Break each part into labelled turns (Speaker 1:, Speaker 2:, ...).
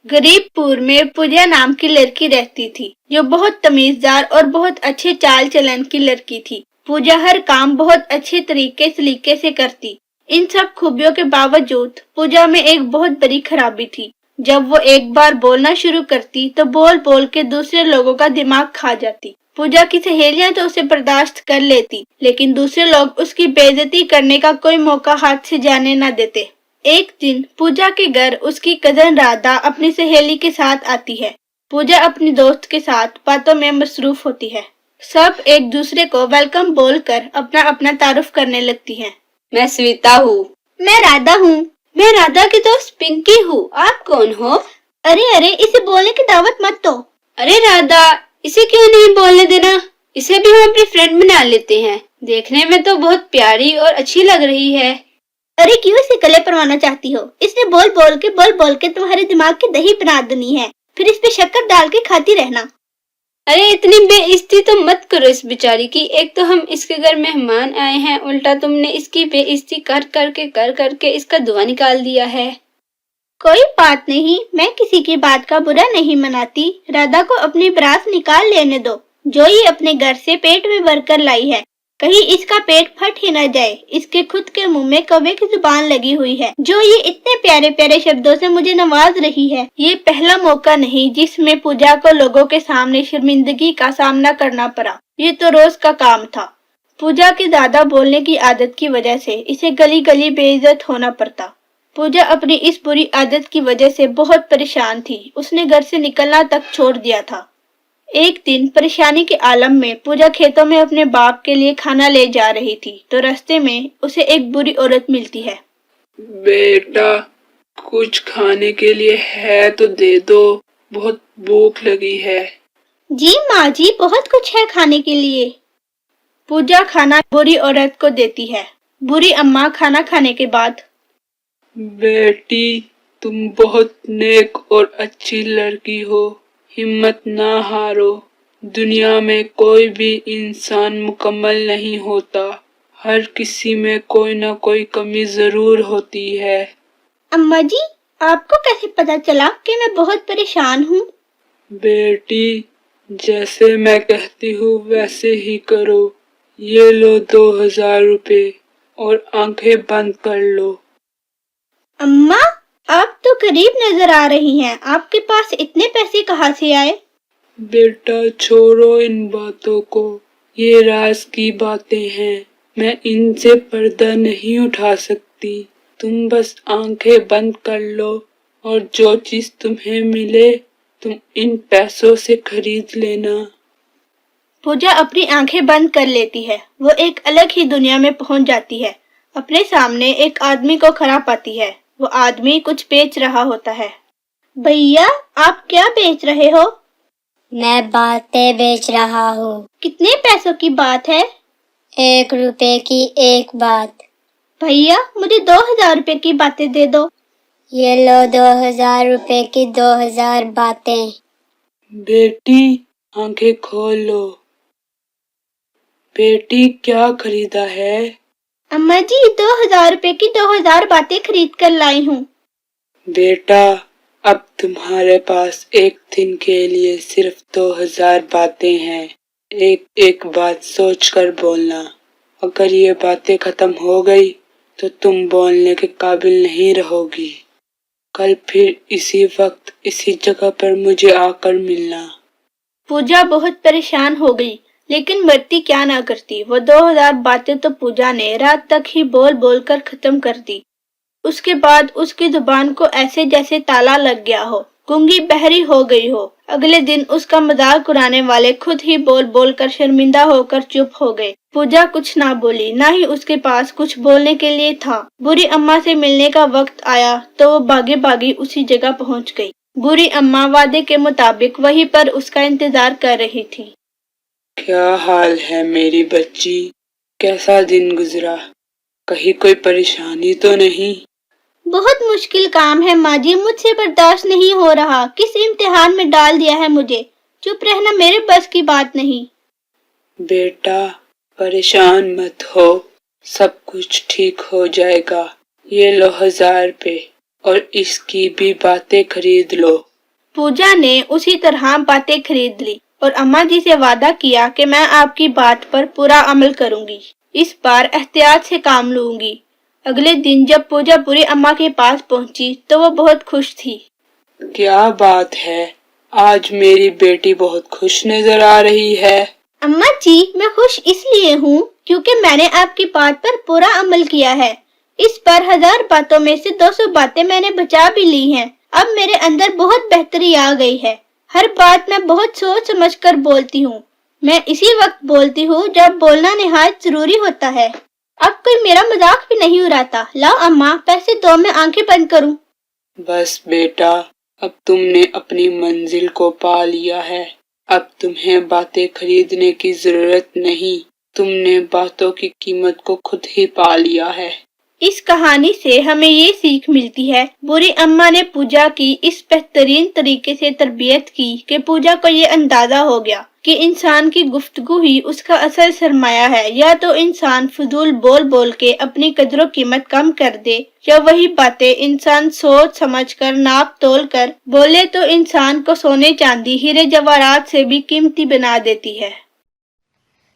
Speaker 1: गरीबपुर में पूजा नाम की लड़की रहती थी जो बहुत तमीजदार और बहुत अच्छे चाल चलन की लड़की थी। पूजा हर काम बहुत अच्छे सलीके से करती। इन सब खूबियों के बावजूद पूजा में एक बहुत बड़ी खराबी थी। जब वो एक बार बोलना शुरू करती तो बोल बोल के दूसरे लोगों का दिमाग खा जाती। पूजा की सहेलियां तो उसे बर्दाश्त कर लेती, लेकिन दूसरे लोग उसकी बेइज्जती करने का कोई मौका हाथ से जाने न देते। एक दिन पूजा के घर उसकी कजन राधा अपनी सहेली के साथ आती है। पूजा अपनी दोस्त के साथ बातों में मसरूफ होती है। सब एक दूसरे को वेलकम बोलकर अपना अपना तारुफ करने लगती हैं।
Speaker 2: मैं स्विता हूँ।
Speaker 1: मैं राधा हूँ।
Speaker 2: मैं राधा की दोस्त पिंकी हूँ। आप कौन हो?
Speaker 1: अरे इसे बोलने की दावत मत दो।
Speaker 2: अरे राधा, इसे क्यों नहीं बोलने देना? इसे भी हम अपनी फ्रेंड बना लेते हैं। देखने में तो बहुत प्यारी और अच्छी लग रही है।
Speaker 1: अरे क्यों इसे गले परवाना चाहती हो? इसने बोल बोल के तुम्हारे दिमाग की दही बना देनी है, फिर इस पे शक्कर डाल के खाती रहना।
Speaker 2: अरे इतनी बेइज्जती तो मत करो इस बेचारी की। एक तो हम इसके घर मेहमान आए हैं, उल्टा तुमने इसकी बेइज्जती कर करके इसका धुआं निकाल दिया है।
Speaker 1: कोई बात नहीं, मैं किसी की बात का बुरा नहीं मनाती। राधा को अपनी बरात निकाल लेने दो, जो ये अपने घर से पेट में भरकर लाई है। कहीं इसका पेट फट ही न जाए। इसके खुद के मुंह में कौवे की जुबान लगी हुई है, जो ये इतने प्यारे प्यारे शब्दों से मुझे नवाज रही है। ये पहला मौका नहीं जिसमें पूजा को लोगों के सामने शर्मिंदगी का सामना करना पड़ा। ये तो रोज का काम था। पूजा की ज्यादा बोलने की आदत की वजह से इसे गली गली बेइज्जत होना पड़ता। पूजा अपनी इस बुरी आदत की वजह से बहुत परेशान थी। उसने घर से निकलना तक छोड़ दिया था। एक दिन परेशानी के आलम में पूजा खेतों में अपने बाप के लिए खाना ले जा रही थी तो रास्ते में उसे एक बुरी औरत मिलती है।
Speaker 3: बेटा, कुछ खाने के लिए है तो दे दो, बहुत भूख लगी है।
Speaker 1: जी माँ जी, बहुत कुछ है खाने के लिए। पूजा खाना बुरी औरत को देती है। बुरी अम्मा खाना खाने के बाद,
Speaker 3: बेटी, तुम बहुत नेक और अच्छी लड़की हो, हिम्मत ना हारो। दुनिया में कोई भी इंसान मुकम्मल नहीं होता, हर किसी में कोई ना कोई कमी जरूर होती है।
Speaker 1: अम्मा जी, आपको कैसे पता चला कि मैं बहुत परेशान हूँ?
Speaker 3: बेटी, जैसे मैं कहती हूँ वैसे ही करो। ये लो 2000 रुपए और आंखें बंद कर लो।
Speaker 1: अम्मा, आप तो गरीब नजर आ रही हैं। आपके पास इतने पैसे कहाँ से आए?
Speaker 3: बेटा, छोड़ो इन बातों को, ये राज की बातें हैं। मैं इनसे पर्दा नहीं उठा सकती। तुम बस आंखें बंद कर लो और जो चीज तुम्हें मिले तुम इन पैसों से खरीद लेना।
Speaker 1: पूजा अपनी आंखें बंद कर लेती है। वो एक अलग ही दुनिया में पहुंच जाती है। अपने सामने एक आदमी को खड़ा पाती है। वो आदमी कुछ बेच रहा होता है। भैया, आप क्या बेच रहे हो?
Speaker 4: मैं बातें बेच रहा हूँ।
Speaker 1: कितने पैसों की बात है?
Speaker 4: 1 रुपए की एक बात।
Speaker 1: भैया, मुझे 2000 रुपए की बातें दे दो।
Speaker 4: ये लो 2000 रुपए की 2000 बातें।
Speaker 3: बेटी, आंखें खोल लो। बेटी, क्या खरीदा है?
Speaker 1: अम्मा जी, 2000 रुपए की 2000 बातें खरीद कर लाई हूँ।
Speaker 3: बेटा, अब तुम्हारे पास एक दिन के लिए सिर्फ 2000 बातें हैं। एक एक बात सोच कर बोलना। अगर ये बातें खत्म हो गई तो तुम बोलने के काबिल नहीं रहोगी। कल फिर इसी वक्त इसी जगह पर मुझे आकर मिलना।
Speaker 1: पूजा बहुत परेशान हो गई, लेकिन मरती क्या ना करती। वो 2000 बातें तो पूजा ने रात तक ही बोल बोल कर खत्म कर दी। उसके बाद उसकी जुबान को ऐसे जैसे ताला लग गया हो, गूंगी बहरी हो गई हो। अगले दिन उसका मजाक उड़ाने वाले खुद ही बोल बोल कर शर्मिंदा होकर चुप हो गए। पूजा कुछ ना बोली, ना ही उसके पास कुछ बोलने के लिए था। बुरी अम्मा से मिलने का वक्त आया तो वो भागे भागे उसी जगह पहुंच गई। बुरी अम्मा वादे के मुताबिक वहीं पर उसका इंतजार कर रही थी।
Speaker 3: क्या हाल है मेरी बच्ची? कैसा दिन गुजरा? कहीं कोई परेशानी तो नहीं?
Speaker 1: बहुत मुश्किल काम है माँ जी, मुझसे बर्दाश्त नहीं हो रहा। किस इम्तिहान में डाल दिया है मुझे। चुप रहना मेरे बस की बात नहीं।
Speaker 3: बेटा, परेशान मत हो, सब कुछ ठीक हो जाएगा। ये लो 1000 रुपए और इसकी भी बातें खरीद लो।
Speaker 1: पूजा ने उसी तरह बातें खरीद ली और अम्मा जी से वादा किया कि मैं आपकी बात पर पूरा अमल करूंगी। इस बार एहतियात से काम लूंगी। अगले दिन जब पूजा बुरी अम्मा के पास पहुंची तो वो बहुत खुश थी।
Speaker 3: क्या बात है, आज मेरी बेटी बहुत खुश नजर आ रही है।
Speaker 1: अम्मा जी, मैं खुश इसलिए हूँ क्योंकि मैंने आपकी बात पर पूरा अमल किया है। इस बार 1000 बातों में से 200 बातें मैंने बचा भी ली हैं। अब मेरे अंदर बहुत बेहतरी आ गई है। हर बात मैं बहुत सोच समझ कर बोलती हूँ। मैं इसी वक्त बोलती हूँ जब बोलना निहायत जरूरी होता है। अब कोई मेरा मजाक भी नहीं उड़ाता। लाओ अम्मा, पैसे दो, मैं आंखें बंद करूँ।
Speaker 3: बस बेटा, अब तुमने अपनी मंजिल को पा लिया है। अब तुम्हें बातें खरीदने की जरूरत नहीं, तुमने बातों की कीमत को खुद ही पा लिया है।
Speaker 1: इस कहानी से हमें ये सीख मिलती है, बुरी अम्मा ने पूजा की इस बेहतरीन तरीके से तरबियत की कि पूजा को ये अंदाजा हो गया कि इंसान की गुफ्तगू ही उसका असल सरमाया है। या तो इंसान फजूल बोल बोल के अपनी कदर कीमत कम कर दे, या वही बातें इंसान सोच समझ कर नाप तोल कर बोले तो इंसान को सोने चांदी हीरे जवाहरात से भी कीमती बना देती है।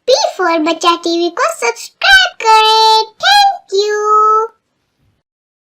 Speaker 4: P4 बच्चा टीवी को सब्सक्राइब करें। Thank you.